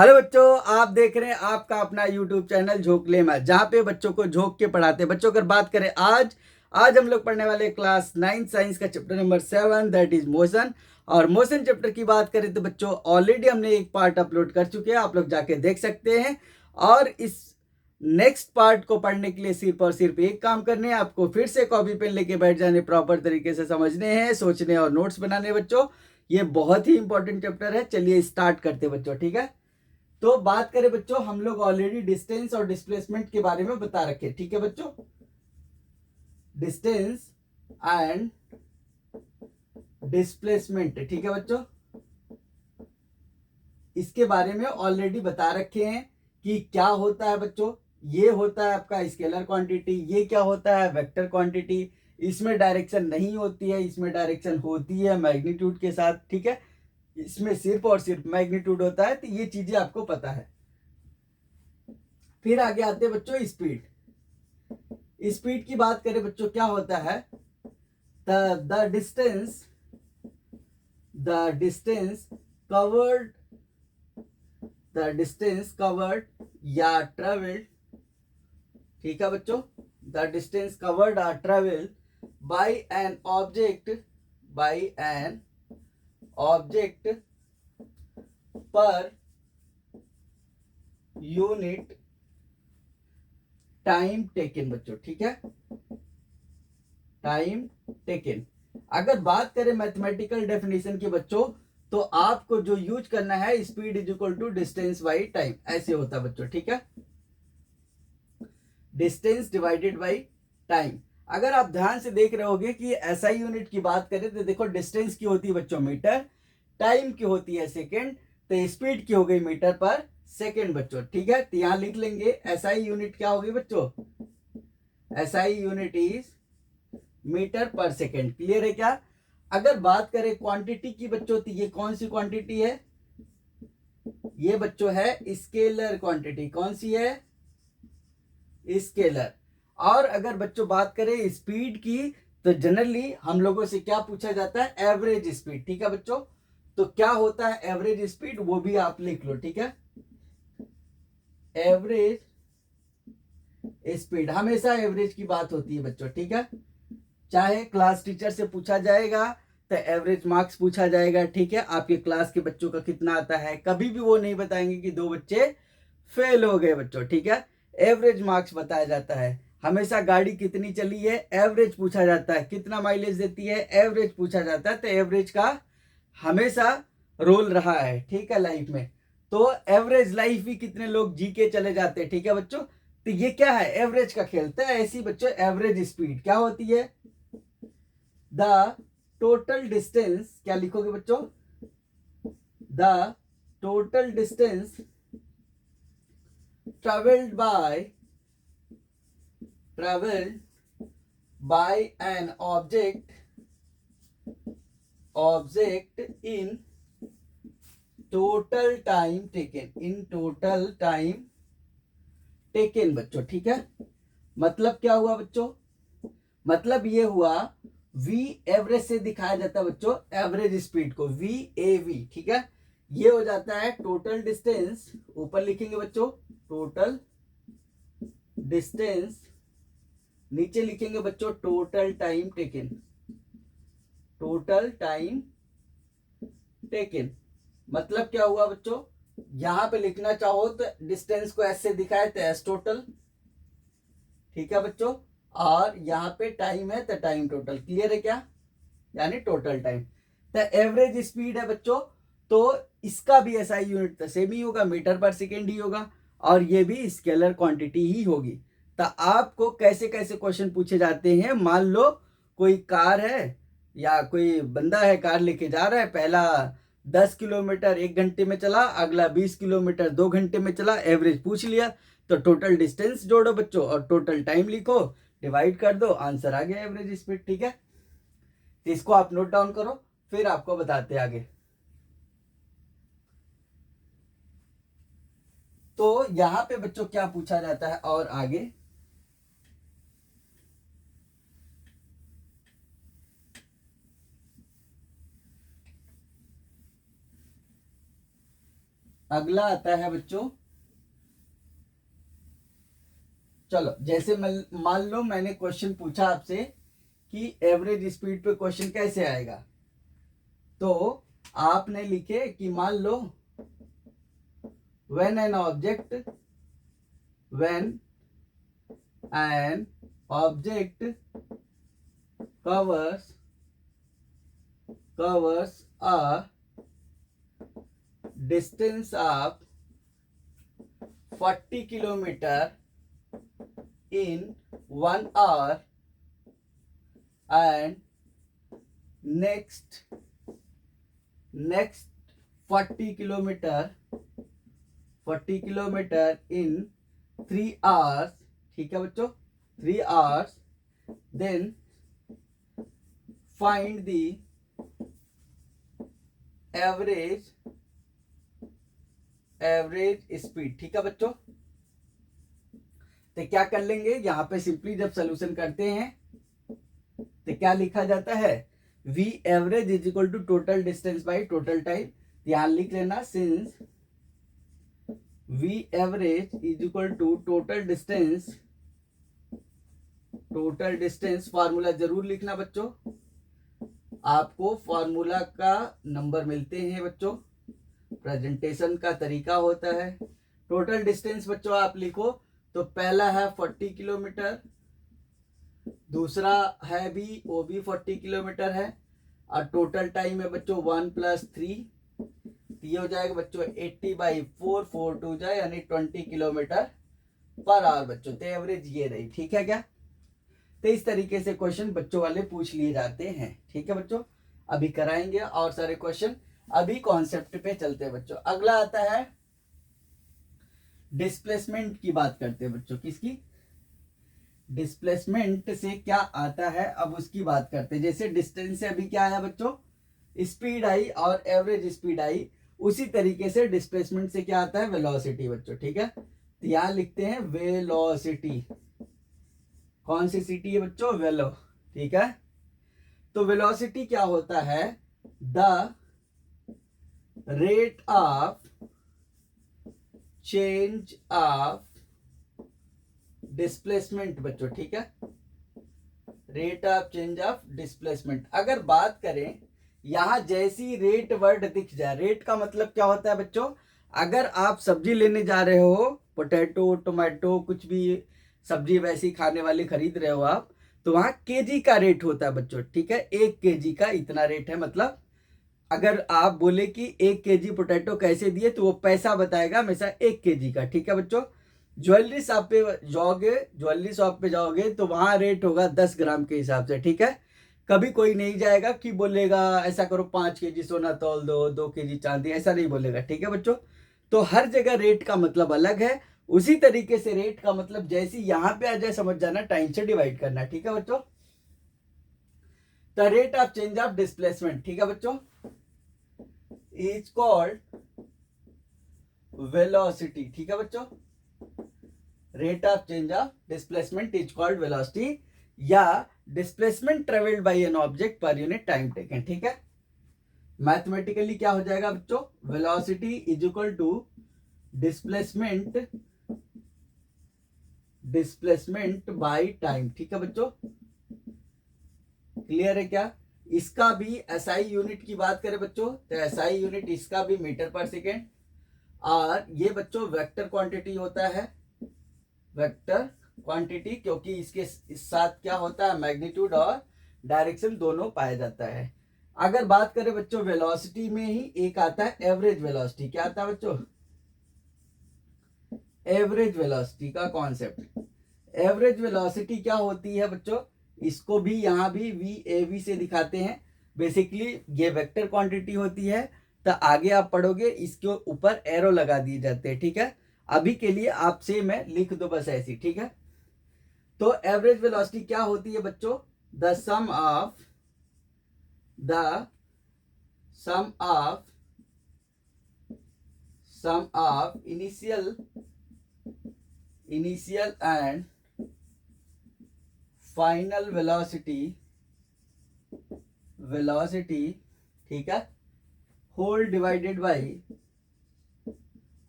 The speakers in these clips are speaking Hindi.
हेलो बच्चों, आप देख रहे हैं आपका अपना यूट्यूब चैनल झोंकले में, जहाँ पे बच्चों को झोंक के पढ़ाते हैं। बच्चों अगर बात करें आज आज हम लोग पढ़ने वाले क्लास 9 साइंस का chapter number 7 that is motion. और मोशन चैप्टर की बात करें तो बच्चों ऑलरेडी हमने एक पार्ट अपलोड कर चुके हैं, आप लोग जाके देख सकते हैं। और इस नेक्स्ट पार्ट को पढ़ने के लिए सिर्फ और सिर्फ एक काम करने हैं, आपको फिर से कॉपी पेन लेके बैठ जाने, प्रॉपर तरीके से समझने हैं, सोचने और नोट्स बनाने। बच्चों ये बहुत ही इंपॉर्टेंट चैप्टर है। चलिए स्टार्ट करते हैं बच्चों, ठीक है। तो बात करें बच्चों, हम लोग ऑलरेडी डिस्टेंस और डिस्प्लेसमेंट के बारे में बता रखे, ठीक है बच्चों। डिस्टेंस एंड डिस्प्लेसमेंट, ठीक है बच्चों, इसके बारे में ऑलरेडी बता रखे हैं कि क्या होता है बच्चों। ये होता है आपका स्केलर क्वांटिटी, ये क्या होता है वेक्टर क्वांटिटी। इसमें डायरेक्शन नहीं होती है, इसमें डायरेक्शन होती है मैग्नीट्यूड के साथ, ठीक है। इसमें सिर्फ और सिर्फ मैग्नीट्यूड होता है, तो ये चीजें आपको पता है। फिर आगे आते हैं बच्चों स्पीड। स्पीड की बात करें बच्चों, क्या होता है the distance covered the distance covered या ट्रेवल्ड, ठीक है बच्चों। The distance covered or travelled by an object per unit time taken बच्चों, ठीक है। Time taken. अगर बात करें मैथमेटिकल डेफिनेशन की बच्चों, तो आपको जो यूज करना है speed is equal to distance by time, ऐसे होता है बच्चों, ठीक है। Distance divided by time. अगर आप ध्यान से देख रहे होगे कि एसआई यूनिट की बात करें तो देखो डिस्टेंस की होती है बच्चों मीटर, टाइम की होती है सेकेंड, तो स्पीड की हो गई मीटर पर सेकेंड बच्चों, ठीक है। तो यहां लिख लेंगे एसआई यूनिट क्या होगी बच्चों, एसआई यूनिट इज मीटर पर सेकेंड। क्लियर है क्या। अगर बात करें क्वांटिटी की बच्चों, तो ये कौन सी क्वांटिटी है, ये बच्चों है स्केलर क्वांटिटी। कौन सी है, स्केलर। और अगर बच्चों बात करें स्पीड की, तो जनरली हम लोगों से क्या पूछा जाता है, एवरेज स्पीड, ठीक है बच्चों। तो क्या होता है एवरेज स्पीड, वो भी आप लिख लो, ठीक है। एवरेज स्पीड, हमेशा एवरेज की बात होती है बच्चों, ठीक है। चाहे क्लास टीचर से पूछा जाएगा तो एवरेज मार्क्स पूछा जाएगा, ठीक है। आपके क्लास के बच्चों का कितना आता है, कभी भी वो नहीं बताएंगे कि 2 बच्चे फेल हो गए बच्चों, ठीक है। एवरेज मार्क्स बताया जाता है। हमेशा गाड़ी कितनी चली है, एवरेज पूछा जाता है। कितना माइलेज देती है, एवरेज पूछा जाता है। तो एवरेज का हमेशा रोल रहा है, ठीक है, लाइफ में। तो एवरेज लाइफ ही कितने लोग जी के चले जाते हैं, ठीक है बच्चों। तो ये क्या है, एवरेज का खेल। तो ऐसी बच्चों एवरेज स्पीड क्या होती है, द टोटल डिस्टेंस, क्या लिखोगे बच्चों, the total distance travelled by an object in total time taken बच्चों, ठीक है। मतलब क्या हुआ बच्चों, मतलब ये हुआ वी एवरेज से दिखाया जाता है बच्चों एवरेज स्पीड को, वी ए वी, ठीक है। ये हो जाता है टोटल डिस्टेंस, ऊपर लिखेंगे बच्चों टोटल डिस्टेंस, नीचे लिखेंगे बच्चों टोटल टाइम टेकन। मतलब क्या हुआ बच्चों, यहां पे लिखना चाहो तो डिस्टेंस को ऐसे दिखाए तो एस टोटल, ठीक है बच्चों। और यहाँ पे टाइम है तो टाइम टोटल। क्लियर है क्या, यानी टोटल टाइम। तो एवरेज स्पीड है बच्चों, तो इसका भी एसआई यूनिट तो सेम ही होगा, मीटर पर सेकेंड ही होगा। और ये भी स्केलर क्वांटिटी ही होगी। तो आपको कैसे कैसे क्वेश्चन पूछे जाते हैं, मान लो कोई कार है या कोई बंदा है, कार लेके जा रहा है, पहला 10 किलोमीटर 1 घंटे में चला, अगला 20 किलोमीटर 2 घंटे में चला, एवरेज पूछ लिया। तो टोटल डिस्टेंस जोड़ो बच्चों और टोटल टाइम लिखो, डिवाइड कर दो, आंसर आ गया एवरेज स्पीड, ठीक है। तो इसको आप नोट डाउन करो, फिर आपको बताते आगे। तो यहां पे बच्चों क्या पूछा जाता है और आगे, अगला आता है बच्चों, चलो जैसे मान लो मैंने क्वेश्चन पूछा आपसे कि एवरेज स्पीड पे क्वेश्चन कैसे आएगा, तो आपने लिखे कि मान लो when an object covers a distance of 40 kilometer in 1 hour and next 40 kilometer in 3 hours, ठीक है बच्चों, 3 hours, then find the average speed. ठीक है बच्चों, तो क्या कर लेंगे यहाँ पे, सिंपली जब सोल्यूशन करते हैं तो क्या लिखा जाता है, V average is equal to total distance by total time. ध्यान लिख लेना, since V average is equal to total distance, formula जरूर लिखना बच्चों, आपको फॉर्मूला का नंबर मिलते हैं बच्चों, प्रेजेंटेशन का तरीका होता है। टोटल डिस्टेंस बच्चों आप लिखो तो पहला है 40 किलोमीटर, दूसरा है भी, वो भी 40 किलोमीटर है, और टोटल टाइम है बच्चों 1 + 3, ये हो जाएगा बच्चों 80/4, 4 2 जाए यानी 20 किलोमीटर पर आवर बच्चों। तो एवरेज ये रही, ठीक है क्या। तो इस तरीके से क्वेश्चन बच्चों वाले पूछ लिए जाते हैं। ठीक है बच्चों, अभी कराएंगे और सारे क्वेश्चन, अभी कॉन्सेप्ट पे चलते हैं बच्चों। अगला आता है डिस्प्लेसमेंट की बात करते हैं बच्चों, किसकी, डिस्प्लेसमेंट से क्या आता है अब उसकी बात करते हैं। जैसे डिस्टेंस से अभी क्या आया बच्चों, स्पीड आई और एवरेज स्पीड आई, उसी तरीके से डिस्प्लेसमेंट से क्या आता है, वेलोसिटी बच्चों। ठीक है, तो यहां लिखते हैं वेलोसिटी, कौन सी सिटी है बच्चों, वेलो। ठीक है, तो वेलोसिटी क्या होता है, the rate of change of displacement बच्चों। ठीक है, rate of change of displacement. अगर बात करें यहां जैसी रेट वर्ड दिख जाए, रेट का मतलब क्या होता है बच्चों, अगर आप सब्जी लेने जा रहे हो, पोटैटो टोमेटो कुछ भी सब्जी वैसी खाने वाली खरीद रहे हो आप, तो वहां केजी का रेट होता है बच्चों। ठीक है, 1 केजी का इतना रेट है, मतलब अगर आप बोले कि 1 केजी पोटैटो कैसे दिए, तो वो पैसा बताएगा हमेशा 1 केजी का। ठीक है बच्चों, ज्वेलरी शॉप पे जाओगे तो वहां रेट होगा 10 ग्राम के हिसाब से। ठीक है, कभी कोई नहीं जाएगा कि बोलेगा ऐसा करो 5 केजी सोना तौल दो, 2 केजी चांदी, ऐसा नहीं बोलेगा। ठीक है बच्चों, तो हर जगह रेट का मतलब अलग है, उसी तरीके से रेट का मतलब जैसे यहां पे आ जाए समझ जाना, टाइम से डिवाइड करना। ठीक है बच्चों, the rate of change of displacement, ठीक है बच्चों, इज कॉल्ड वेलोसिटी। ठीक है बच्चों, rate of change of displacement is called velocity, या displacement travelled by an object per unit time taken. ठीक है, मैथमेटिकली क्या हो जाएगा बच्चों, velocity is equal to displacement by time. ठीक है बच्चों, क्लियर है क्या। इसका भी एसआई यूनिट की बात करें बच्चों, तो एसआई यूनिट इसका भी मीटर पर सेकेंड, और ये बच्चों वेक्टर क्वांटिटी होता है, वेक्टर क्वांटिटी, क्योंकि इसके इस साथ क्या होता है, मैग्नीट्यूड और डायरेक्शन दोनों पाया जाता है। अगर बात करें बच्चों वेलोसिटी में ही एक आता है एवरेज वेलोसिटी, क्या आता है बच्चों, एवरेज वेलोसिटी का कॉन्सेप्ट। एवरेज वेलोसिटी क्या होती है बच्चों, इसको भी यहां भी वी ए वी से दिखाते हैं। बेसिकली ये वेक्टर क्वांटिटी होती है, तो आगे आप पढ़ोगे इसके ऊपर एरो लगा दिए जाते हैं। ठीक है, अभी के लिए आपसे मैं लिख दो बस ऐसी। ठीक है, तो एवरेज वेलोसिटी क्या होती है बच्चों, the sum of initial and final velocity, ठीक है, whole divided by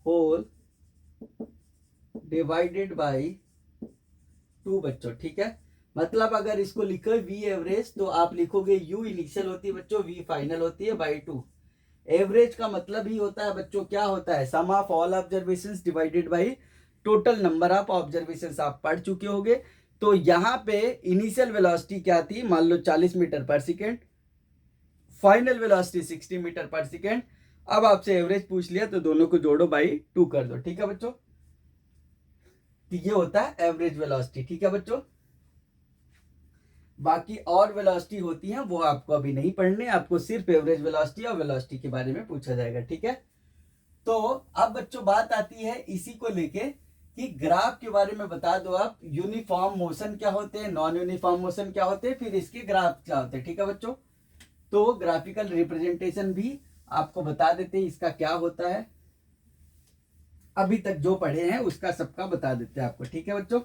whole divided by 2 बच्चों, ठीक है। मतलब अगर इसको लिखो वी एवरेज तो आप लिखोगे यू इनिशियल होती है बच्चों, वी फाइनल होती है बाई 2। एवरेज का मतलब ही होता है बच्चों, क्या होता है, sum of all observations divided by total number of observations. आप पढ़ चुके होंगे। तो यहाँ पे इनिशियल वेलोसिटी क्या थी, मान लो 40 मीटर पर सेकेंड, फाइनल वेलोसिटी 60 मीटर पर सेकेंड। अब आपसे एवरेज पूछ लिया तो दोनों को जोड़ो बाई 2 कर दो, ठीक है बच्चों। तो ये होता है एवरेज वेलोसिटी, ठीक है बच्चों। बाकी और वेलोसिटी होती हैं वो आपको अभी नहीं पढ़ने, आपको सिर्फ एवरेज वेलोसिटी और वेलोसिटी के बारे में पूछा जाएगा, ठीक है। तो अब बच्चों बात आती है इसी को लेके कि ग्राफ के बारे में बता दो आप, यूनिफॉर्म मोशन क्या होते हैं, नॉन यूनिफॉर्म मोशन क्या होते हैं, फिर इसके ग्राफ क्या होते हैं, ठीक है बच्चों। तो ग्राफिकल रिप्रेजेंटेशन भी आपको बता देते हैं इसका क्या होता है, अभी तक जो पढ़े हैं उसका सबका बता देते हैं आपको, ठीक है बच्चों।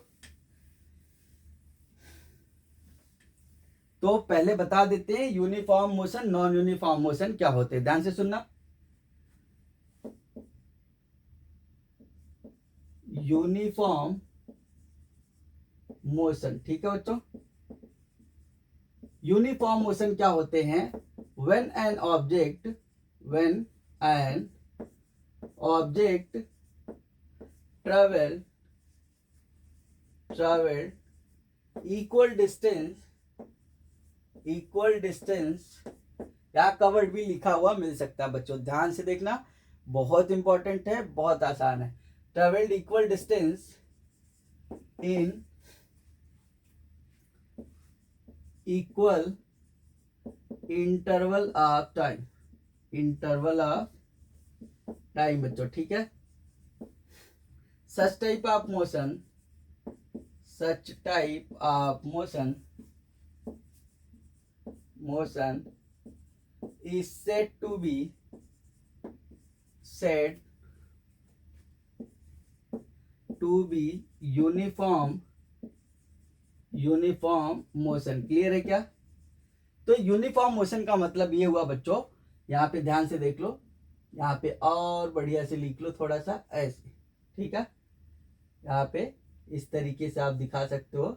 तो पहले बता देते हैं uniform motion non uniform motion क्या होते हैं, ध्यान से सुनना। यूनिफॉर्म मोशन, ठीक है बच्चों। यूनिफॉर्म मोशन क्या होते हैं, when an object travel equal distance या कवर्ड भी लिखा हुआ मिल सकता है बच्चों, ध्यान से देखना, बहुत इंपॉर्टेंट है, बहुत आसान है। Travelled equal distance in equal interval of time बच्चों, ठीक है। such type of motion is said to be uniform motion. Clear है क्या। तो यूनिफॉर्म मोशन का मतलब ये हुआ बच्चों, यहाँ पे ध्यान से देख लो, यहाँ पे और बढ़िया से लिख लो थोड़ा सा ऐसे, ठीक है। यहाँ पे इस तरीके से आप दिखा सकते हो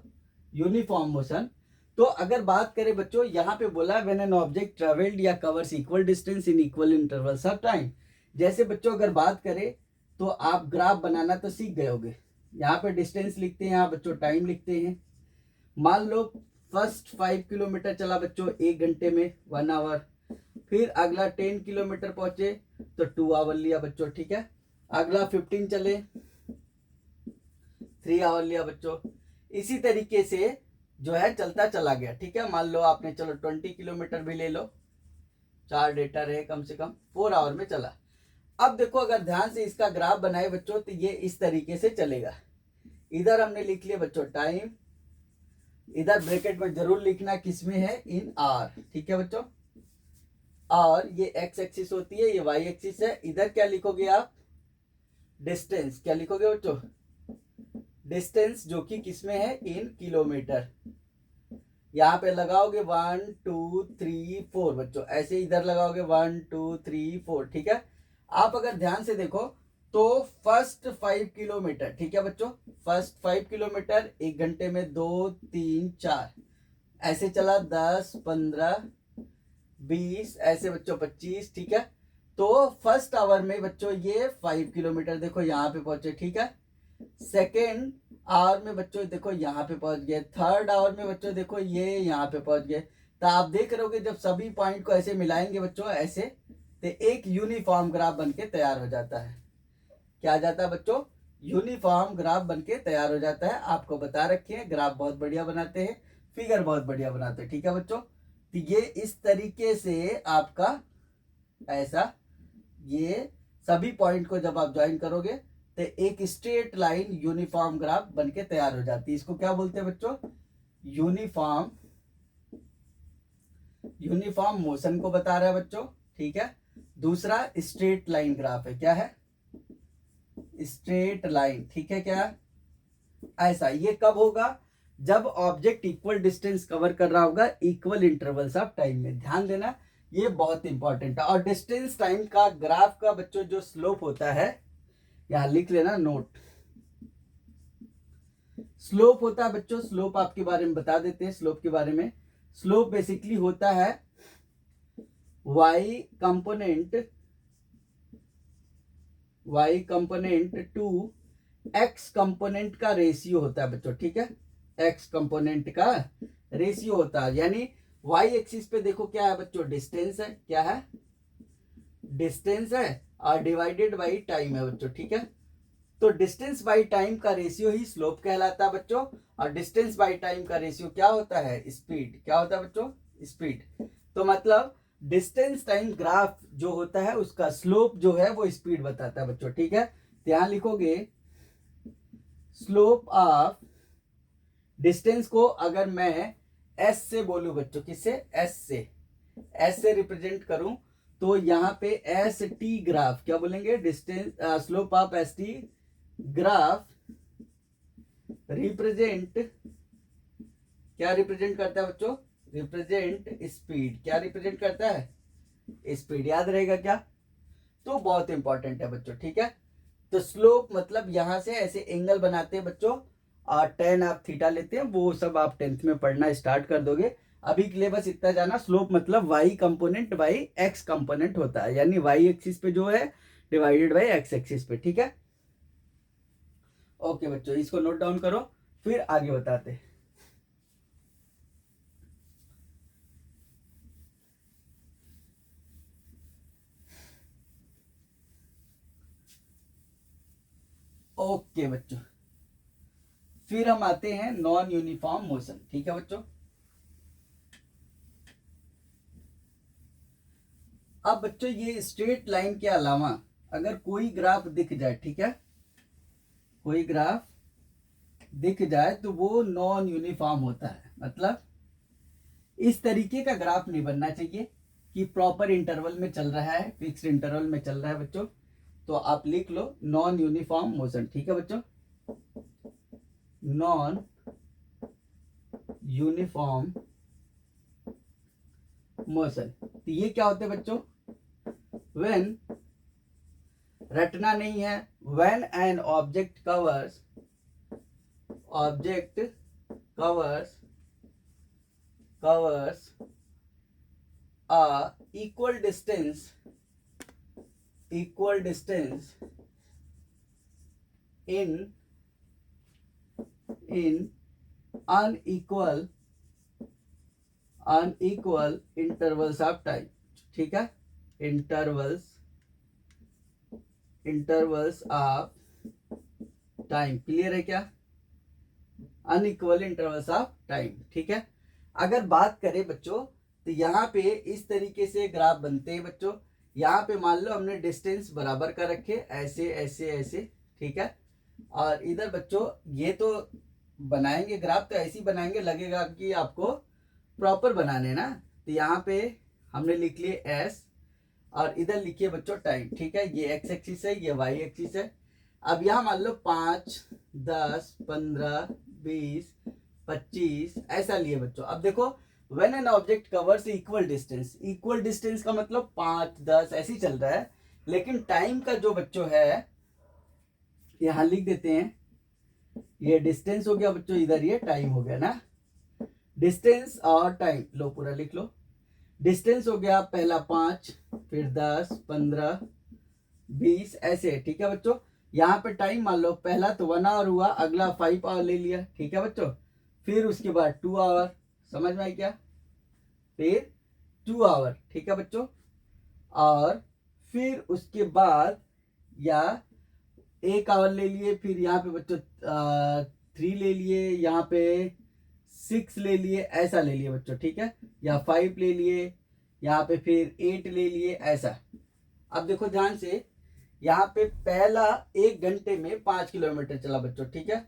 यूनिफॉर्म मोशन। तो अगर बात करें बच्चों, यहाँ पे बोला व्हेन एन ऑब्जेक्ट ट्रेवल्ड या covers equal distance in equal intervals of time. जैसे बच्चों अगर बात करें तो आप ग्राफ बनाना तो सीख गए होंगे, यहाँ पे डिस्टेंस लिखते हैं, यहाँ बच्चों टाइम लिखते हैं। मान लो फर्स्ट 5 किलोमीटर चला बच्चों 1 घंटे में 1 आवर, फिर अगला 10 किलोमीटर पहुंचे तो 2 आवर लिया बच्चों, ठीक है। अगला 15 चले 3 आवर लिया बच्चों। इसी तरीके से जो है चलता चला गया, ठीक है। मान लो आपने चलो 20 किलोमीटर भी ले लो, 4 डेटा रहे कम से कम, 4 आवर में चला। अब देखो अगर ध्यान से इसका ग्राफ बनाए बच्चों तो ये इस तरीके से चलेगा। इधर हमने लिख लिया बच्चों टाइम, इधर ब्रैकेट में जरूर लिखना किस में है, इन आर, ठीक है बच्चों। और ये एक्स एक्सिस होती है, ये वाई एक्सिस है। इधर क्या लिखोगे आप, डिस्टेंस। क्या लिखोगे बच्चों, डिस्टेंस, जो कि किस में है, इन किलोमीटर। यहाँ पे लगाओगे 1 2 3 4 बच्चों, ऐसे इधर लगाओगे 1 2 3 4, ठीक है। आप अगर ध्यान से देखो तो फर्स्ट 5 किलोमीटर, ठीक है बच्चों, फर्स्ट 5 किलोमीटर 1 घंटे में 2 3 4 ऐसे चला, 10 15 20 ऐसे बच्चों 25, ठीक है। तो फर्स्ट आवर में बच्चों ये 5 किलोमीटर देखो यहाँ पे पहुंचे, ठीक है। सेकेंड आवर में बच्चों देखो यहाँ पे पहुंच गए, थर्ड आवर में बच्चों देखो ये यहाँ पे पहुंच गए। तो आप देख रहे होगे जब सभी पॉइंट को ऐसे मिलाएंगे बच्चों ऐसे, तो एक यूनिफॉर्म ग्राफ बनके तैयार हो जाता है। क्या आ जाता है बच्चों, यूनिफॉर्म ग्राफ बनके तैयार हो जाता है। आपको बता रखे हैं ग्राफ बहुत बढ़िया बनाते हैं, फिगर बहुत बढ़िया बनाते हैं, ठीक है बच्चों। तो ये इस तरीके से आपका ऐसा ये सभी पॉइंट को जब आप ज्वाइन करोगे तो एक स्ट्रेट लाइन यूनिफॉर्म ग्राफ बनके तैयार हो जाती है। इसको क्या बोलते हैं बच्चों, यूनिफॉर्म मोशन को बता रहा है बच्चों, ठीक है। दूसरा स्ट्रेट लाइन ग्राफ है, क्या है, स्ट्रेट लाइन, ठीक है। क्या ऐसा, ये कब होगा, जब ऑब्जेक्ट इक्वल डिस्टेंस कवर कर रहा होगा इक्वल इंटरवल्स ऑफ टाइम में। ध्यान देना ये बहुत इंपॉर्टेंट है। और डिस्टेंस टाइम का ग्राफ का बच्चों जो स्लोप होता है यहाँ लिख लेना नोट। स्लोप होता है बच्चों, स्लोप आपके बारे में बता देते हैं। स्लोप के बारे में, स्लोप बेसिकली होता है y component to x component का रेशियो होता है बच्चों, ठीक है। x कंपोनेंट का रेशियो होता है, यानी y एक्सिस पे देखो क्या है बच्चों, डिस्टेंस है, क्या है, डिस्टेंस है, और डिवाइडेड बाई टाइम है बच्चों, ठीक है। तो डिस्टेंस बाई टाइम का रेशियो ही स्लोप कहलाता है बच्चों। और डिस्टेंस बाई टाइम का रेशियो क्या होता है, स्पीड। क्या होता है बच्चों, स्पीड। तो मतलब डिस्टेंस टाइम ग्राफ जो होता है उसका स्लोप जो है वो स्पीड बताता है बच्चों, ठीक है। तो यहां लिखोगे स्लोप ऑफ डिस्टेंस को अगर मैं एस से बोलूं बच्चों, किससे, एस से रिप्रेजेंट करूं, तो यहाँ पे एस टी ग्राफ, क्या बोलेंगे, distance slope of S T graph represent, क्या रिप्रेजेंट करता है बच्चों, रिप्रेजेंट स्पीड। क्या रिप्रेजेंट करता है, स्पीड। याद रहेगा क्या, तो बहुत इंपॉर्टेंट है बच्चों, ठीक है। तो स्लोप मतलब यहां से ऐसे एंगल बनाते हैं बच्चों, और टेन आप थीटा लेते हैं, वो सब आप 10th में पढ़ना स्टार्ट कर दोगे। अभी के लिए बस इतना जाना, स्लोप मतलब y component by x component होता है, यानी वाई एक्सिस पे जो है डिवाइडेड बाई एक्स एक्सिस पे, ठीक है। ओके बच्चों, इसको नोट डाउन करो, फिर आगे बताते हैं। ओके बच्चों, फिर हम आते हैं नॉन यूनिफॉर्म मोशन, ठीक है बच्चों। अब बच्चों ये स्ट्रेट लाइन के अलावा अगर कोई ग्राफ दिख जाए, ठीक है, कोई ग्राफ दिख जाए तो वो नॉन यूनिफॉर्म होता है। मतलब इस तरीके का ग्राफ नहीं बनना चाहिए कि प्रॉपर इंटरवल में चल रहा है, फिक्स्ड इंटरवल में चल रहा है बच्चों। तो आप लिख लो नॉन यूनिफॉर्म मोशन, ठीक है बच्चों, नॉन यूनिफॉर्म मोशन। तो ये क्या होते हैं बच्चों, व्हेन, रटना नहीं है, when an object covers a equal distance in unequal intervals of time, ठीक है, इंटरवल्स ऑफ टाइम। क्लियर है क्या, अनइक्वल इंटरवल्स ऑफ टाइम, ठीक है। अगर बात करें बच्चों तो यहाँ पे इस तरीके से ग्राफ बनते हैं बच्चों। यहाँ पे मान लो हमने डिस्टेंस बराबर कर रखे, ऐसे ऐसे ऐसे, ठीक है। और इधर बच्चों ये तो बनाएंगे ग्राफ तो ऐसे ही बनाएंगे, लगेगा कि आपको प्रॉपर बनाने ना। तो यहाँ पे हमने लिख लिए एस, और इधर लिखिए बच्चों टाइम, ठीक है। ये एक्स एक्सिस है, ये वाई एक्सिस है। अब यहाँ मान लो 5, 10, 15, 20, 25 ऐसा लिए बच्चों। अब देखो when an object covers equal distance का मतलब 5, 10 ऐसे ही चल रहा है। लेकिन टाइम का जो बच्चों है, यहाँ लिख देते हैं, ये डिस्टेंस हो गया बच्चों, इधर ये टाइम हो गया ना। डिस्टेंस और टाइम लो, पूरा लिख लो। डिस्टेंस हो गया पहला 5, फिर 10, 15, 20 ऐसे, ठीक है बच्चों। यहाँ पे टाइम मान लो पहला तो 1 आवर हुआ, अगला 5 आवर ले लिया, ठीक है बच्चों। फिर उसके बाद 2 आवर, समझ में आई क्या, फिर 2 आवर, ठीक है बच्चों। और फिर उसके बाद या 1 आवर ले लिए, फिर यहाँ पे बच्चों 3 ले लिए, यहाँ पे 6 ले लिए, ऐसा ले लिए बच्चों, ठीक है। या 5 ले लिए, यहाँ पे फिर 8 ले लिए, ऐसा। अब देखो ध्यान से, यहाँ पे पहला 1 घंटे में 5 किलोमीटर चला बच्चों, ठीक है।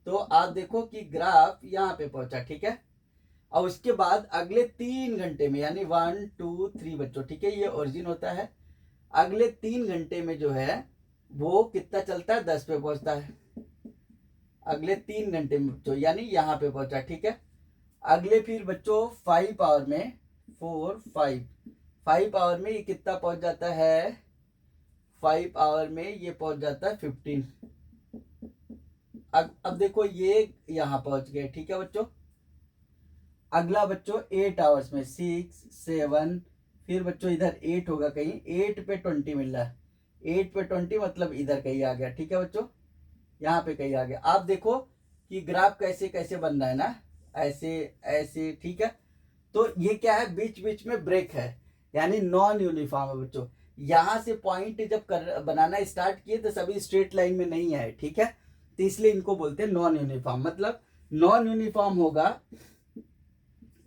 तो आप देखो कि ग्राफ यहाँ पे पहुंचा, ठीक है। और उसके बाद अगले 3 घंटे में, यानी 1, 2, 3 बच्चों, ठीक है, ये ओरिजिन होता है। अगले 3 घंटे में जो है वो कितना चलता है, 10 पे पहुंचता है। अगले 3 घंटे में बच्चों, यानी यहाँ पे पहुंचा, ठीक है। अगले फिर बच्चों 5 आवर में, 4, 5 आवर में ये कितना पहुंच जाता है, 5 आवर में ये पहुंच जाता है 15। अब देखो ये यहाँ पहुंच गए, ठीक है बच्चों। अगला बच्चों 8 आवर्स में 6 7, फिर बच्चों इधर 8 होगा कहीं, 8 पे 20 मिल रहा है, 8 पे 20 मतलब इधर कहीं आ गया, ठीक है बच्चों, यहाँ पे कहीं आ गया। आप देखो कि ग्राफ कैसे कैसे बन रहा है ना, ऐसे ऐसे, ठीक है। तो ये क्या है, बीच बीच में ब्रेक है, यानी नॉन यूनिफॉर्म है बच्चों। यहाँ से पॉइंट जब बनाना स्टार्ट किए तो सभी स्ट्रेट लाइन में नहीं आए, ठीक है, तो इसलिए इनको बोलते हैं नॉन यूनिफॉर्म। मतलब नॉन यूनिफॉर्म होगा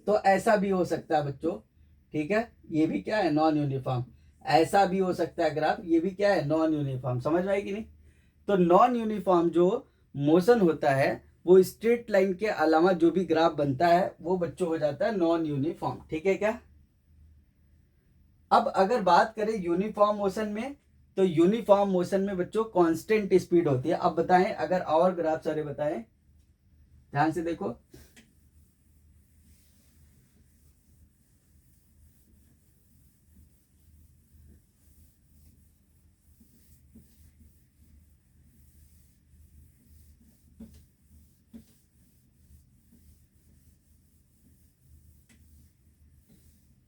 तो ऐसा भी हो सकता है बच्चों, ठीक है, ये भी क्या है, नॉन यूनिफॉर्म। ऐसा भी हो सकता है ग्राफ, ये भी क्या है, नॉन यूनिफॉर्म। समझ में आई कि नहीं? तो नॉन यूनिफॉर्म जो मोशन होता है वो स्ट्रेट लाइन के अलावा जो भी ग्राफ बनता है वो बच्चों हो जाता है नॉन यूनिफॉर्म, ठीक है क्या? अब अगर बात करें यूनिफॉर्म मोशन में, तो यूनिफॉर्म मोशन में बच्चों कांस्टेंट स्पीड होती है। अब बताएं, अगर और ग्राफ सारे बताएं, ध्यान से देखो।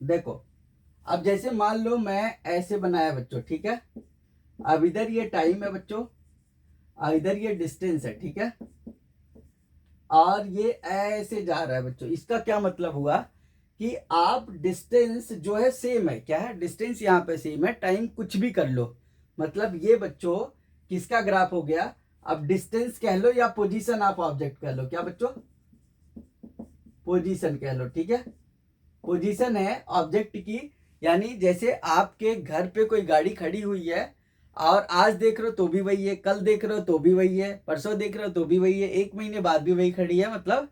देखो अब जैसे मान लो मैं ऐसे बनाया बच्चों, ठीक है, अब इधर ये टाइम है बच्चों, और इधर ये डिस्टेंस है, ठीक है, और ये ऐसे जा रहा है बच्चों। इसका क्या मतलब हुआ कि आप डिस्टेंस जो है सेम है, क्या है, डिस्टेंस यहाँ पे सेम है, टाइम कुछ भी कर लो। मतलब ये बच्चों किसका ग्राफ हो गया, अब डिस्टेंस कह लो या पोजीशन ऑफ ऑब्जेक्ट कह लो, क्या बच्चों, पोजीशन कह लो, ठीक है, पोजीशन है ऑब्जेक्ट की। यानी जैसे आपके घर पे कोई गाड़ी खड़ी हुई है और आज देख रहे हो तो भी वही है, कल देख रहे हो तो भी वही है, परसों देख रहे हो तो भी वही है, 1 महीने बाद भी वही खड़ी है। मतलब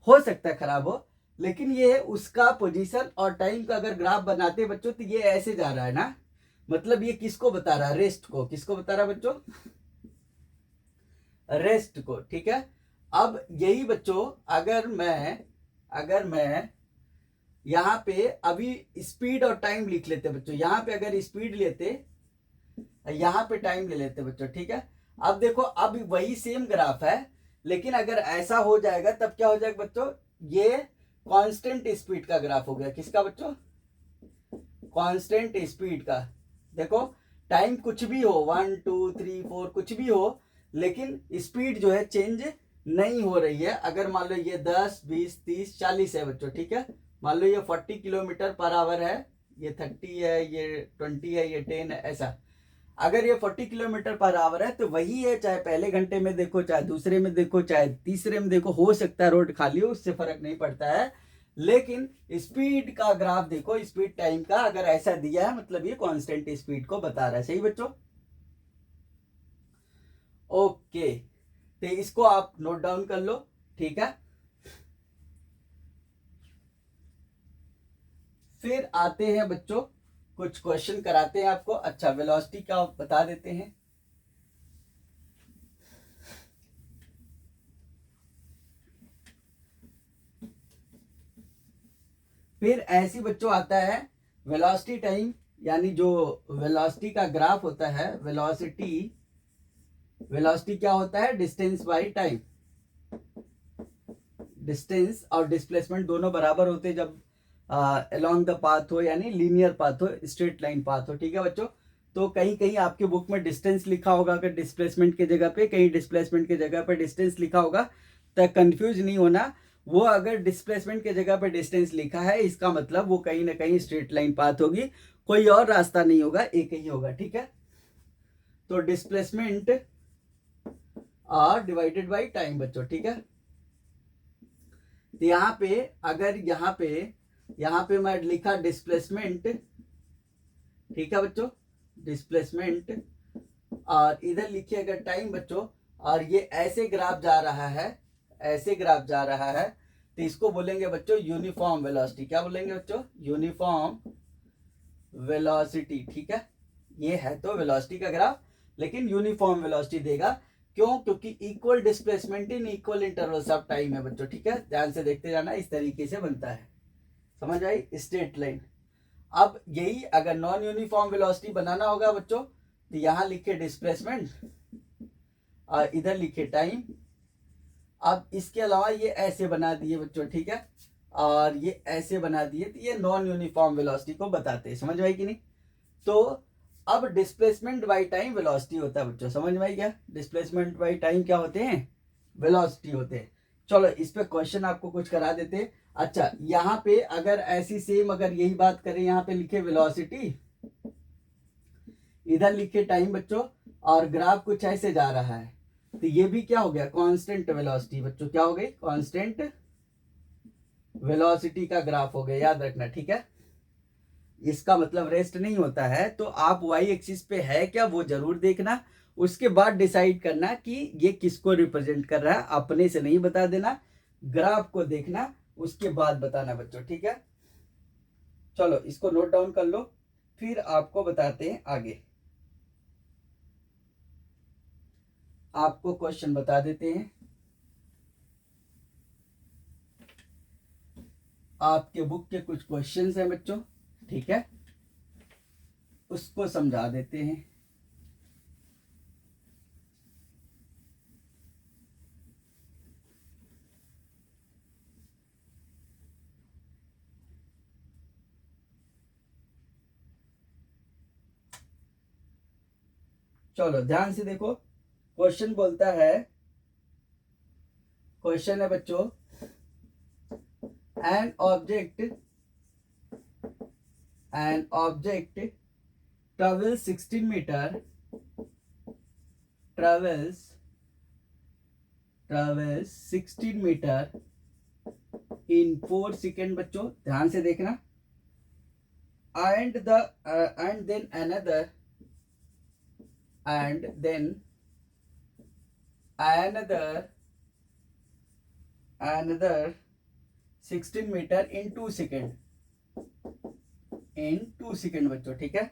हो सकता है खराब हो, लेकिन ये उसका पोजीशन और टाइम का अगर ग्राफ बनाते बच्चों तो ये ऐसे जा रहा है ना। मतलब ये किसको बता रहा है, रेस्ट को। किसको बता रहा है बच्चों, रेस्ट को, ठीक है। अब यही बच्चों अगर मैं यहाँ पे अभी स्पीड और टाइम लिख लेते बच्चों, यहाँ पे अगर स्पीड लेते, यहाँ पे टाइम ले लेते बच्चों, ठीक है। अब देखो अब वही सेम ग्राफ है, लेकिन अगर ऐसा हो जाएगा तब क्या हो जाएगा बच्चों, ये कांस्टेंट स्पीड का ग्राफ हो गया। किसका बच्चों, कांस्टेंट स्पीड का। देखो टाइम कुछ भी हो, 1 2 3 4 कुछ भी हो, लेकिन स्पीड जो है चेंज नहीं हो रही है। अगर मान लो ये 10 20 30 40 है बच्चों, ठीक है, मान लो ये 40 किलोमीटर पर आवर है, ये 30 है, ये 20 है, ये 10 है, ऐसा। अगर ये 40 किलोमीटर पर आवर है तो वही है, चाहे पहले घंटे में देखो, चाहे दूसरे में देखो, चाहे तीसरे में देखो, हो सकता है रोड खाली हो, उससे फर्क नहीं पड़ता है। लेकिन स्पीड का ग्राफ देखो, स्पीड टाइम का अगर ऐसा दिया है मतलब ये कांस्टेंट स्पीड को बता रहा है। सही बच्चों, ओके, तो इसको आप नोट डाउन कर लो, ठीक है। फिर आते हैं बच्चों, कुछ क्वेश्चन कराते हैं आपको। अच्छा, वेलोसिटी का बता देते हैं। फिर ऐसी बच्चों आता है वेलोसिटी टाइम, यानी जो वेलोसिटी का ग्राफ होता है, वेलोसिटी क्या होता है, डिस्टेंस बाय टाइम। डिस्टेंस और डिस्प्लेसमेंट दोनों बराबर होते हैं जब अलोंग द पाथ हो, यानी लीनियर पाथ हो, स्ट्रेट लाइन पाथ हो, ठीक है बच्चों। तो कहीं कहीं आपके बुक में डिस्टेंस लिखा होगा अगर डिस्प्लेसमेंट की जगह पे, कहीं डिस्प्लेसमेंट की जगह पे डिस्टेंस लिखा होगा, तो कंफ्यूज नहीं होना। वो अगर डिस्प्लेसमेंट की जगह पे डिस्टेंस लिखा है, इसका मतलब वो कहीं ना कहीं स्ट्रेट लाइन पाथ होगी, कोई और रास्ता नहीं होगा, एक ही होगा, ठीक है। तो डिस्प्लेसमेंट और डिवाइडेड बाई टाइम बच्चों, ठीक है। तो यहाँ पे अगर यहाँ पे मैं लिखा डिस्प्लेसमेंट, ठीक है बच्चों, डिस्प्लेसमेंट, और इधर लिखिए अगर टाइम बच्चों, और ये ऐसे ग्राफ जा रहा है, ऐसे ग्राफ जा रहा है, तो इसको बोलेंगे बच्चों यूनिफॉर्म वेलोसिटी। क्या बोलेंगे बच्चों, यूनिफॉर्म वेलोसिटी, ठीक है। ये है तो वेलोसिटी का ग्राफ, लेकिन यूनिफॉर्म वेलोसिटी देगा। क्यों, क्योंकि equal displacement in equal intervals of time है बच्चों, ठीक है। ध्यान से देखते जाना, इस तरीके से बनता है, समझ आई, स्ट्रेट लाइन। अब यही अगर नॉन यूनिफॉर्म वेलोसिटी बनाना होगा बच्चों, तो यहाँ लिखे डिस्प्लेसमेंट और इधर लिखे टाइम। अब इसके अलावा ये ऐसे बना दिए बच्चों, ठीक है, और ये ऐसे बना दिए, तो ये नॉन यूनिफॉर्म वेलोसिटी को बताते हैं। समझ में आई कि नहीं? तो अब डिस्प्लेसमेंट बाई टाइम वेलोसिटी होता है बच्चों। समझ में आई क्या? डिस्प्लेसमेंट बाई टाइम क्या होते हैं? वेलोसिटी होते हैं। चलो इस पे क्वेश्चन आपको कुछ करा देते हैं। अच्छा, यहाँ पे अगर ऐसी सेम अगर यही बात करें, यहाँ पे लिखे वेलोसिटी, इधर लिखे टाइम बच्चों, और ग्राफ कुछ ऐसे जा रहा है, तो ये भी क्या हो गया? कांस्टेंट वेलोसिटी बच्चों। क्या हो गई? कांस्टेंट वेलोसिटी का ग्राफ हो गया, याद रखना, ठीक है। इसका मतलब रेस्ट नहीं होता है, तो आप वाई एक्सिस पे है क्या वो जरूर देखना, उसके बाद डिसाइड करना कि ये किसको रिप्रेजेंट कर रहा है। अपने से नहीं बता देना, ग्राफ को देखना, उसके बाद बताना बच्चों, ठीक है। चलो इसको नोट डाउन कर लो, फिर आपको बताते हैं आगे। आपको क्वेश्चन बता देते हैं। आपके बुक के कुछ क्वेश्चंस हैं बच्चों, ठीक है, उसको समझा देते हैं। चलो ध्यान से देखो, क्वेश्चन बोलता है, क्वेश्चन है बच्चों, an object travels 16 meter, travels 16 meter in 4 second बच्चों, ध्यान से देखना, and then another 16 meter in 2 second, बच्चों, ठीक है।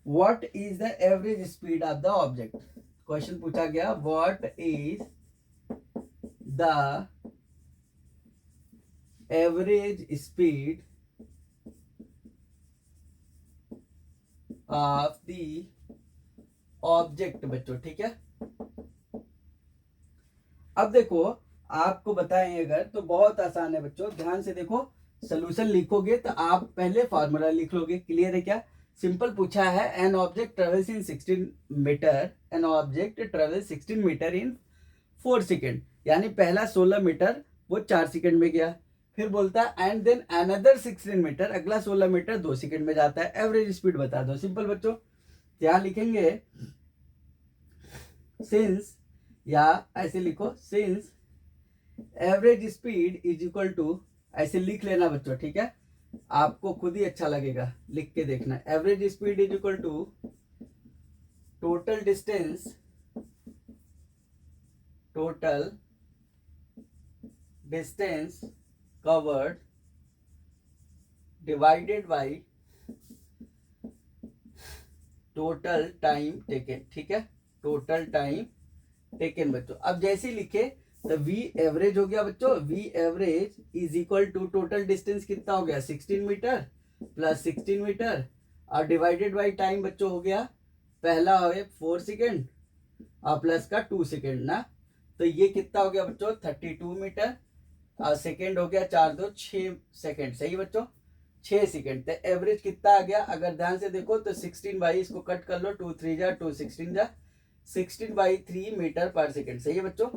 What is the average speed of the object? Question पूछा गया, what is the average speed of the object बच्चों, ठीक है। अब देखो, आपको बताएं अगर तो बहुत आसान है बच्चों, ध्यान से देखो, सोल्यूशन लिखोगे तो आप पहले फॉर्मूला लिख लोगे। क्लियर है क्या? सिंपल पूछा है, an object travels in 16 metre, an object travels 16 metre in 4 second, यानी पहला 16 मीटर वो 4 सेकेंड में गया। फिर बोलता है एंड देन अनदर 16 मीटर, अगला 16 मीटर 2 सेकेंड में जाता है। एवरेज स्पीड बता दो। सिंपल बच्चों, क्या लिखेंगे? सिंस, या ऐसे लिखो, since average speed is equal to, ऐसे लिख लेना बच्चों, ठीक है, आपको खुद ही अच्छा लगेगा, लिख के देखना। Average speed is equal to total distance covered divided by total time taken, ठीक है, टोटल टाइम टेकन बच्चों। अब जैसे लिखे तो वी एवरेज हो गया बच्चों, v average is equal to total distance कितना हो गया? 16 मीटर प्लस 16 मीटर और डिवाइडेड बाय टाइम बच्चों हो गया, पहला हो 4 सेकेंड और प्लस का 2 सेकेंड ना, तो ये कितना हो गया बच्चों? 32 मीटर और सेकेंड हो गया 4 2 6 सेकेंड, सही बच्चों, 6 सेकेंड। तो एवरेज कितना आ गया? अगर ध्यान से देखो तो 16 बाई, इसको कट कर लो, 2 3 जा 2 16 जा 16/3 मीटर पर सेकेंड, सही है बच्चों।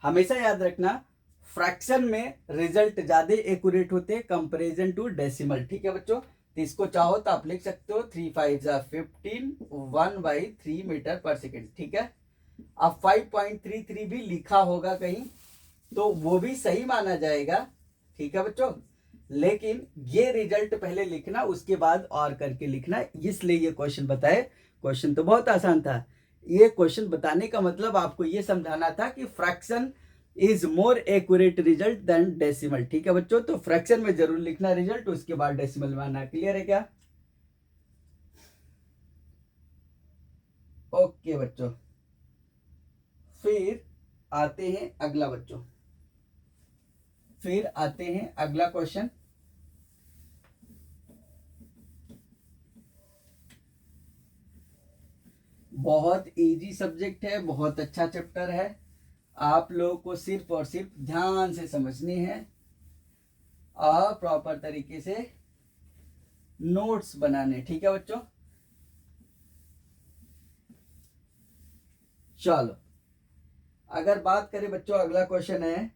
हमेशा याद रखना, फ्रैक्शन में रिजल्ट ज्यादा एक्यूरेट होते हैं कंपैरिजन टू डेसिमल, ठीक है बच्चों। तो इसको चाहो तो आप लिख सकते हो 3 5 15 1/3 मीटर पर सेकेंड, ठीक है। अब 5.33 भी लिखा होगा कहीं तो वो भी सही माना जाएगा, ठीक है बच्चों, लेकिन ये रिजल्ट पहले लिखना, उसके बाद और करके लिखना, इसलिए ये क्वेश्चन बताए। क्वेश्चन तो बहुत आसान था। ये क्वेश्चन बताने का मतलब आपको ये समझाना था कि fraction is more accurate result than decimal, ठीक है बच्चों। तो फ्रैक्शन में जरूर लिखना रिजल्ट, उसके बाद डेसिमल में आना। क्लियर है क्या? ओके बच्चों, फिर आते हैं अगला बच्चों, फिर आते हैं अगला क्वेश्चन। बहुत इजी सब्जेक्ट है, बहुत अच्छा चैप्टर है। आप लोगों को सिर्फ और सिर्फ ध्यान से समझनी है और प्रॉपर तरीके से नोट्स बनाने, ठीक है बच्चों। चलो अगर बात करें बच्चों, अगला क्वेश्चन है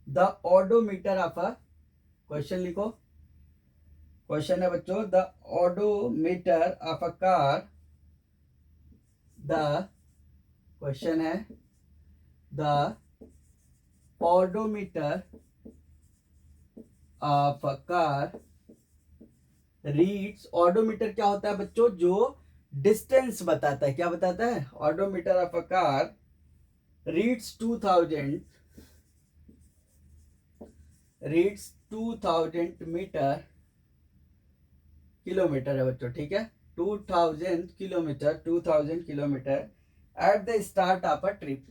the odometer of a, question लिखो। क्वेश्चन है बच्चों the odometer of a car, the question है the odometer of a car reads, odometer क्या होता है बच्चों, जो डिस्टेंस बताता है, क्या बताता है, odometer of a car reads 2000 metre, kilometre है बच्चों, ठीक है, 2000 kilometre at the start of a trip,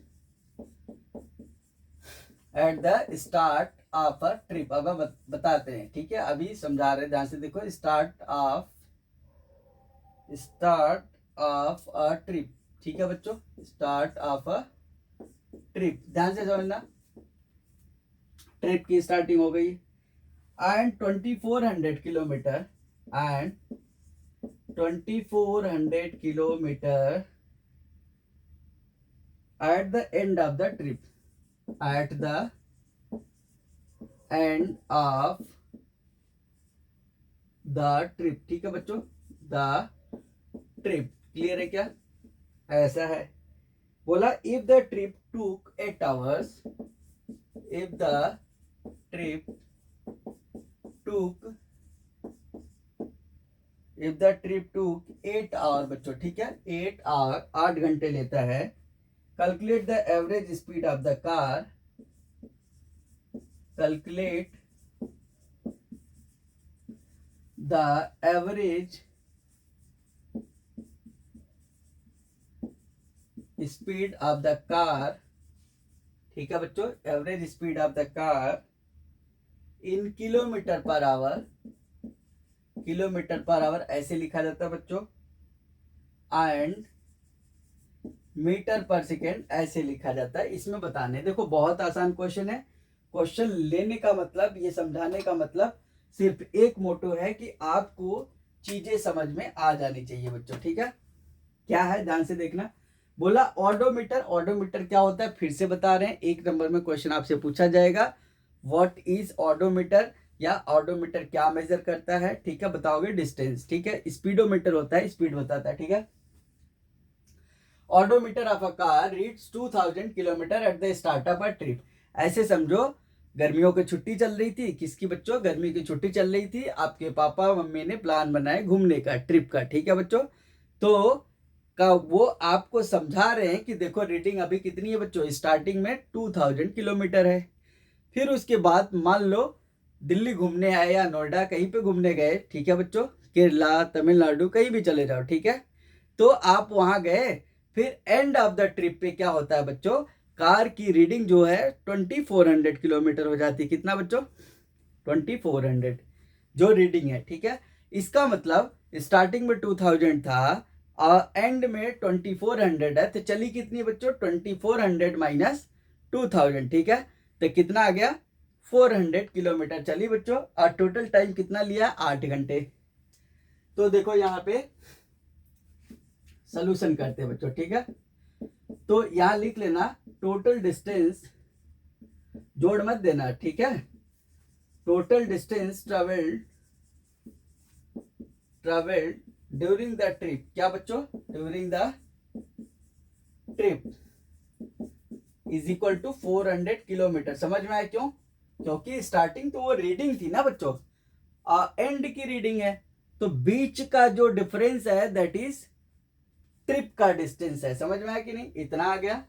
at the start of a trip. अब हम बताते हैं, ठीक है, अभी समझा रहे हैं, ध्यान से देखो, स्टार्ट ऑफ अ ट्रिप, ठीक है बच्चों, स्टार्ट ऑफ अ ट्रिप, ध्यान से समझना, ट्रिप की स्टार्टिंग हो गई and 2400 kilometre, and 2400 kilometre at the end of the trip, at the end of the trip, ठीक है बच्चों, द ट्रिप, क्लियर है क्या, ऐसा है। बोला इफ द ट्रिप टूक 8 आवर्स, इफ द ट्रिप टूक, इफ द ट्रिप टूक 8 आवर बच्चों, ठीक है, 8 आवर, 8 घंटे लेता है, calculate the average speed of the car, calculate the average speed of the car, ठीक है बच्चों, average speed of the car in kilometre per our, kilometre per our ऐसे लिखा जाता है बच्चों, एंड मीटर पर सेकेंड ऐसे लिखा जाता है। इसमें बताने, देखो बहुत आसान क्वेश्चन है, क्वेश्चन लेने का मतलब, ये समझाने का मतलब सिर्फ एक मोटो है कि आपको चीजें समझ में आ जानी चाहिए बच्चों, ठीक है। क्या है, ध्यान से देखना। बोला ऑडोमीटर, ऑडोमीटर क्या होता है, फिर से बता रहे हैं, 1 नंबर में क्वेश्चन आपसे पूछा जाएगा, व्हाट इज ऑडोमीटर, या ऑडोमीटर क्या मेजर करता है, ठीक है, बताओगे डिस्टेंस, ठीक है। स्पीडोमीटर होता है, स्पीड बताता है, ठीक है। Odometer of a car reads 2000 kilometre at the start of a trip, ऐसे समझो गर्मियों की छुट्टी चल रही थी, किसकी बच्चों, गर्मी की छुट्टी चल रही थी, आपके पापा मम्मी ने प्लान बनाए घूमने का, ट्रिप का, ठीक है बच्चों। तो का वो आपको समझा रहे हैं कि देखो रीडिंग अभी कितनी है बच्चों, स्टार्टिंग में 2000 किलोमीटर है, फिर उसके बाद मान लो दिल्ली घूमने आए या नोएडा कहीं पे घूमने गए, ठीक है बच्चों, केरला तमिलनाडु कहीं भी चले जाओ, ठीक है, तो आप वहां गए, फिर एंड ऑफ द ट्रिप पे क्या होता है बच्चों, कार की रीडिंग जो है 2400 किलोमीटर हो जाती है, कितना बच्चों, 2400 जो रीडिंग है, ठीक है। इसका मतलब स्टार्टिंग में 2000 था और एंड में 2400 है, तो चली कितनी बच्चों, 2400 माइनस 2000, ठीक है, तो कितना आ गया, 400 किलोमीटर चली बच्चों, और टोटल टाइम कितना लिया, 8 घंटे। तो देखो यहाँ पे सॉल्यूशन करते हैं बच्चों, ठीक है, तो यहां लिख लेना टोटल डिस्टेंस, जोड़ मत देना, ठीक है, total distance travelled during the trip, क्या बच्चों, during the trip is equal to 400 kilometre, समझ में आया क्यों, क्योंकि स्टार्टिंग तो वो रीडिंग थी ना बच्चों, एंड की रीडिंग है, तो बीच का जो डिफरेंस है दैट इज ट्रिप का डिस्टेंस है, समझ में आया कि नहीं, इतना आ गया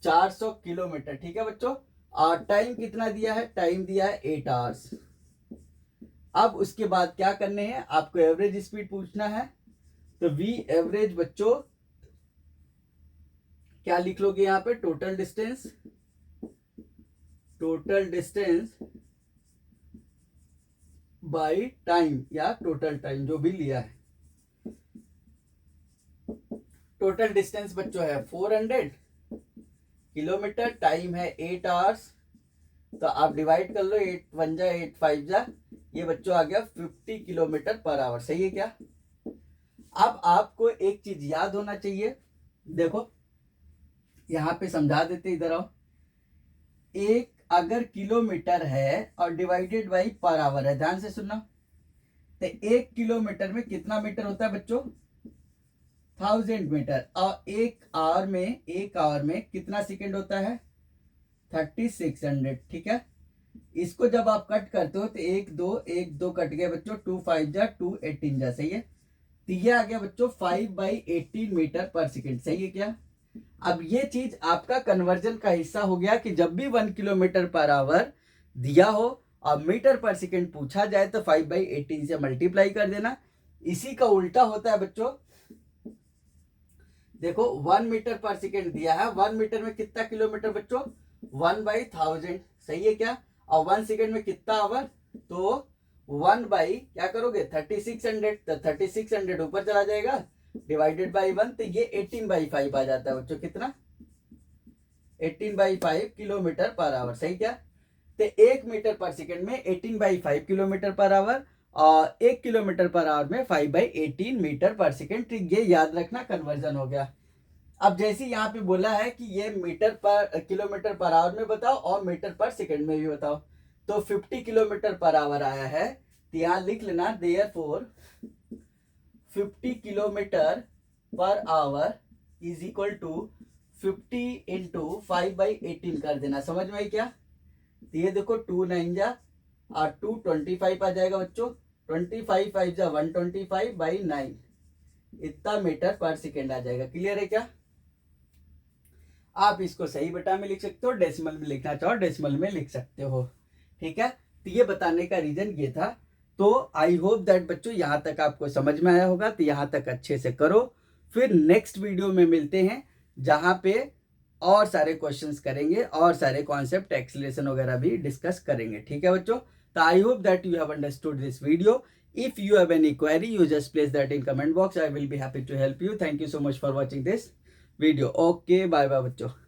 400 किलोमीटर, ठीक है बच्चों, और टाइम कितना दिया है, टाइम दिया है 8 आवर्स। अब उसके बाद क्या करने हैं, आपको एवरेज स्पीड पूछना है, तो वी एवरेज बच्चों क्या लिख लोगे यहां पे, टोटल डिस्टेंस बाय टाइम, या टोटल टाइम जो भी लिया है, टोटल डिस्टेंस बच्चों है 400 किलोमीटर, टाइम है 8 आवर्स। तो आप डिवाइड कर लो, 8 1 जा 8 5 जा, ये बच्चों आ गया 50 किलोमीटर पर आवर। सही है क्या? अब आपको एक चीज याद होना चाहिए, देखो यहां पे समझा देते, इधर आओ। एक अगर किलोमीटर है और डिवाइडेड बाई पर आवर है, ध्यान से सुनना, तो 1 किलोमीटर में कितना मीटर होता है बच्चों? 1000 मीटर। और एक आवर में कितना सेकेंड होता है? 3600। ठीक है, इसको जब आप कट करते हो तो 1 2 कट गया बच्चों, 2 5 जा 2 18 जा। सही है, तो ये आ गया बच्चों 5/18 मीटर पर सेकेंड। सही है क्या? अब ये चीज आपका कन्वर्जन का हिस्सा हो गया कि जब भी 1 किलोमीटर पर आवर दिया हो और मीटर पर सेकेंड पूछा जाए तो 5/18 से मल्टीप्लाई कर देना। इसी का उल्टा होता है बच्चों, देखो 1 मीटर पर सेकेंड दिया है, 1 मीटर में कितना किलोमीटर बच्चों? 1/1000। सही है क्या? और 1 सेकेंड में कितना आवर? तो 1 बाई क्या करोगे? 3600। तो 3600 ऊपर चला जाएगा, डिवाइडेड बाई 1, तो ये 18/5 आ जाता है बच्चों। कितना? 18/5 किलोमीटर पर आवर। सही क्या? तो 1 मीटर पर सेकेंड में 18/5 किलोमीटर पर आवर, और 1 किलोमीटर पर आवर में 5/18 मीटर पर सेकेंड। ठीक, ये याद रखना, कन्वर्जन हो गया। अब जैसे यहाँ पे बोला है कि ये मीटर पर किलोमीटर पर आवर में बताओ और मीटर पर सेकेंड में भी बताओ, तो 50 किलोमीटर पर आवर आया है, तो यहाँ लिख लेना therefore 50 kilometre per hour is equal to 50 into 5/18 कर देना। समझ में आई क्या? तो ये देखो 2 9 जा और 2 25 आ जाएगा बच्चों, 25 5 जा 125/9, इतना मीटर पर सेकेंड आ जाएगा। क्लियर है क्या? आप इसको सही बटा में लिख सकते हो, डेसिमल में लिखना चाहो डेसिमल में लिख सकते हो। ठीक है, तो ये बताने का रीजन ये था। तो आई होप दैट बच्चों यहाँ तक आपको समझ में आया होगा, तो यहाँ तक अच्छे से करो। फिर नेक्स्ट वीडियो में मिलते हैं जहाँ पे और सारे क्वेश्चंस करेंगे और सारे कॉन्सेप्ट एक्सलेशन वगैरह भी डिस्कस करेंगे। ठीक है बच्चों, तो I hope that you have understood this video. If you have any query, you just place that in comment box. I will be happy to help you. Thank you so much for watching this video. Okay, bye bye बच्चों।